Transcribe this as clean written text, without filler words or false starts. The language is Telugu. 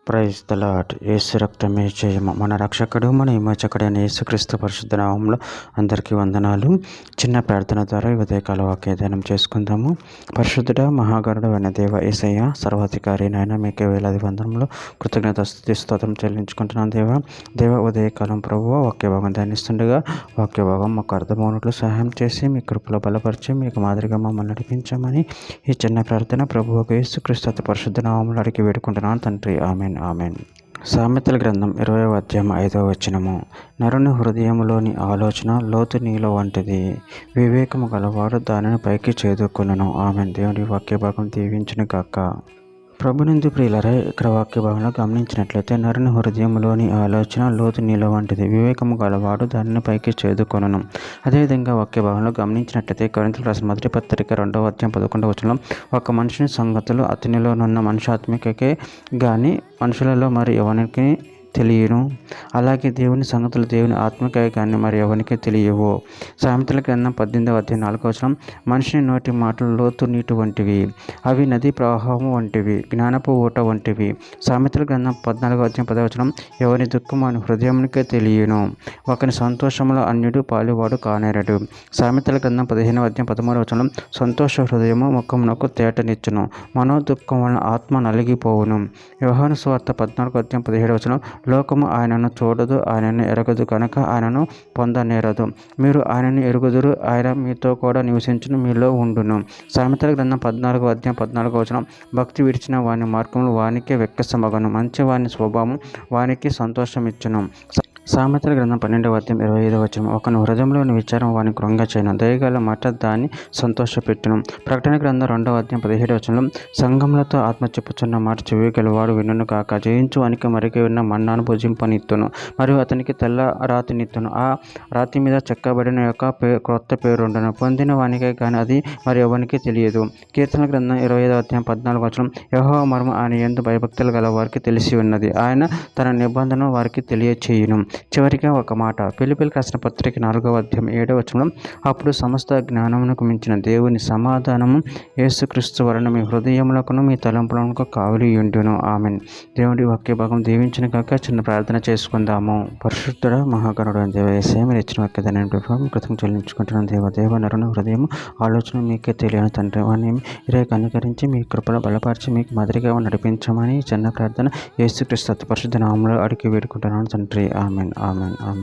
Praise the lord. యేసు రక్తమే జయము. మన రక్షకుడు మన విమోచకుడైన యేసుక్రీస్తు పరిశుద్ధ నామములో అందరికీ వందనాలు. చిన్న ప్రార్థన ద్వారా ఈ ఉదయకాల వాక్యాధ్యానం చేసుకుందాము. పరిశుద్ధుడ మహాగరుడు అయిన దేవ యేసయ్య, సర్వాధికారి నాయన, మీకే వేలాది వందనములు కృతజ్ఞత స్తుతి స్తోత్రం చెల్లించుకుంటున్నాను దేవ ఉదయకాలం ప్రభువు వాక్య భాగం ధ్యానిస్తుండగా వాక్య భాగం మాకు అర్థమవునట్లు సహాయం చేసి మీ కృపలో బలపరిచి మీకు మాదిరిగా మమ్మల్ని నడిపించమని ఈ చిన్న ప్రార్థన ప్రభువుకు యేసుక్రీస్తు అతి పరిశుద్ధ నామములో అడిగి వేడుకుంటున్నాను తండ్రి. ఆమేన్. ఆమేన్. సామెతల గ్రంథం 20వ అధ్యాయం 5వ వచనము. నరుని హృదయములోని ఆలోచన లోతు నీలో వంటిది, వివేకము గలవాడు దానిని పైకి చేదుకొనును. ఆమేన్. దేవుని వాక్య భాగం దీవించును గాక. ప్రభునందు ప్రియులరా, ఇక్కడ వాక్య భాగంలో గమనించినట్లయితే నరుని హృదయంలోని ఆలోచన లోతు నీలో వంటిది, వివేకము గలవాడు దానిని పైకి చేదుకొనును. అదేవిధంగా వాక్య భాగంలో గమనించినట్లయితే కొరింథీయులకు రాసిన మొదటి పత్రిక 2వ అధ్యాయం 11వ వచనంలో, ఒక మనిషిని సంగతులు అతనిలోనున్న మనుషాత్మికకే గాని మనుషులలో మరి ఎవరికి తెలియను, అలాగే దేవుని సంగతులు దేవుని ఆత్మకే కానీ మరి ఎవరికి తెలియవు. సామెతల గ్రంథం 18వ అధ్యాయం 4వ వచనం, మనిషిని నోటి మాటలు లోతు నీటి వంటివి, అవి నదీ ప్రవాహము వంటివి, జ్ఞానపు ఊట వంటివి. సామెతల గ్రంథం 14వ అధ్యాయం 10వ వచనం, ఎవరి దుఃఖం అని హృదయమునికే తెలియను, ఒకని సంతోషములో అన్యుడు పాలువాడు కానేరడు. సామెతల గ్రంథం 15వ అధ్యాయం 13వ వచనం, సంతోష హృదయము ముఖమునకు తేటనిచ్చును, మనో దుఃఖం వలన ఆత్మ నలిగిపోవును. యోహాను సువార్త 14వ అధ్యాయం 17వ వచనం, లోకము ఆయనను చూడదు, ఆయనను ఎరగదు కనుక ఆయనను పొందనేరదు, మీరు ఆయనను ఎరుగుదురు, ఆయన మీతో కూడా నివసించును, మీలో ఉండును. సామెతల గ్రంథం 14వ అధ్యాయం 14వ వచనం, భక్తి విడిచిన వాని మార్గములు వానికి వెక్కసమగను, మంచి వాని స్వభావం వానికి సంతోషమిచ్చును. సామెతల గ్రంథం 12వ అధ్యాయం 25వ వచనం, ఒకని హృదయంలోని విచారం వాని కృంగచేయును, దయగల మాట దాన్ని సంతోషపెట్టును. ప్రకటన గ్రంథం 2వ అధ్యాయం 17వ వచనం, సంఘములతో ఆత్మ చెప్పుచున్న మాట చెవి గలవాడు వినును కాక, జయించు వానికి మరికి ఉన్న మన్నాను భుజింపనిత్తును, మరియు అతనికి తెల్ల రాతినిత్తును, ఆ రాతి మీద చెక్కబడిన యొక్క క్రొత్త పేరుండును, పొందిన వానికే కానీ అది మరి ఎవరికి తెలియదు. కీర్తన గ్రంథం 25వ అధ్యాయం 14వ వచనం, యెహోవా మర్మం ఆయన యందు భయభక్తులు గల వారికి తెలిసి ఉన్నది, ఆయన తన నిబంధన వారికి తెలియచేయును. చివరిగా ఒక మాట, ఫిలిప్పీయులకు రాసిన పత్రిక 4వ అధ్యాయం 7వ వచనం, అప్పుడు సమస్త జ్ఞానమునకు మించిన దేవుని సమాధానము యేసుక్రీస్తు వలన మీ హృదయములకును మీ తలంపులకు కావలియుండును. ఆమేన్. దేవుడి వాక్య భాగం దీవించిన కాక చిన్న ప్రార్థన చేసుకుందాము. పరిశుద్ధుడ మహాగణుడు దేవ యేసయ్య, మీరు ఇచ్చిన వాక్యాన్ని కృతజ్ఞతలు చెల్లించుకుంటున్నాను. దేవ నరుని హృదయం ఆలోచన మీకే తెలియని తండ్రి, వారిని మీరే కనికరించి మీ కృపలో బలపరిచి మీకు మాదిరిగా నడిపించమని చిన్న ప్రార్థన యేసుక్రీస్తు పరిశుద్ధ నామములో అడిగి వేడుకుంటున్నాను తండ్రి. ఆమేన్. ఆమేన్. ఆమేన్.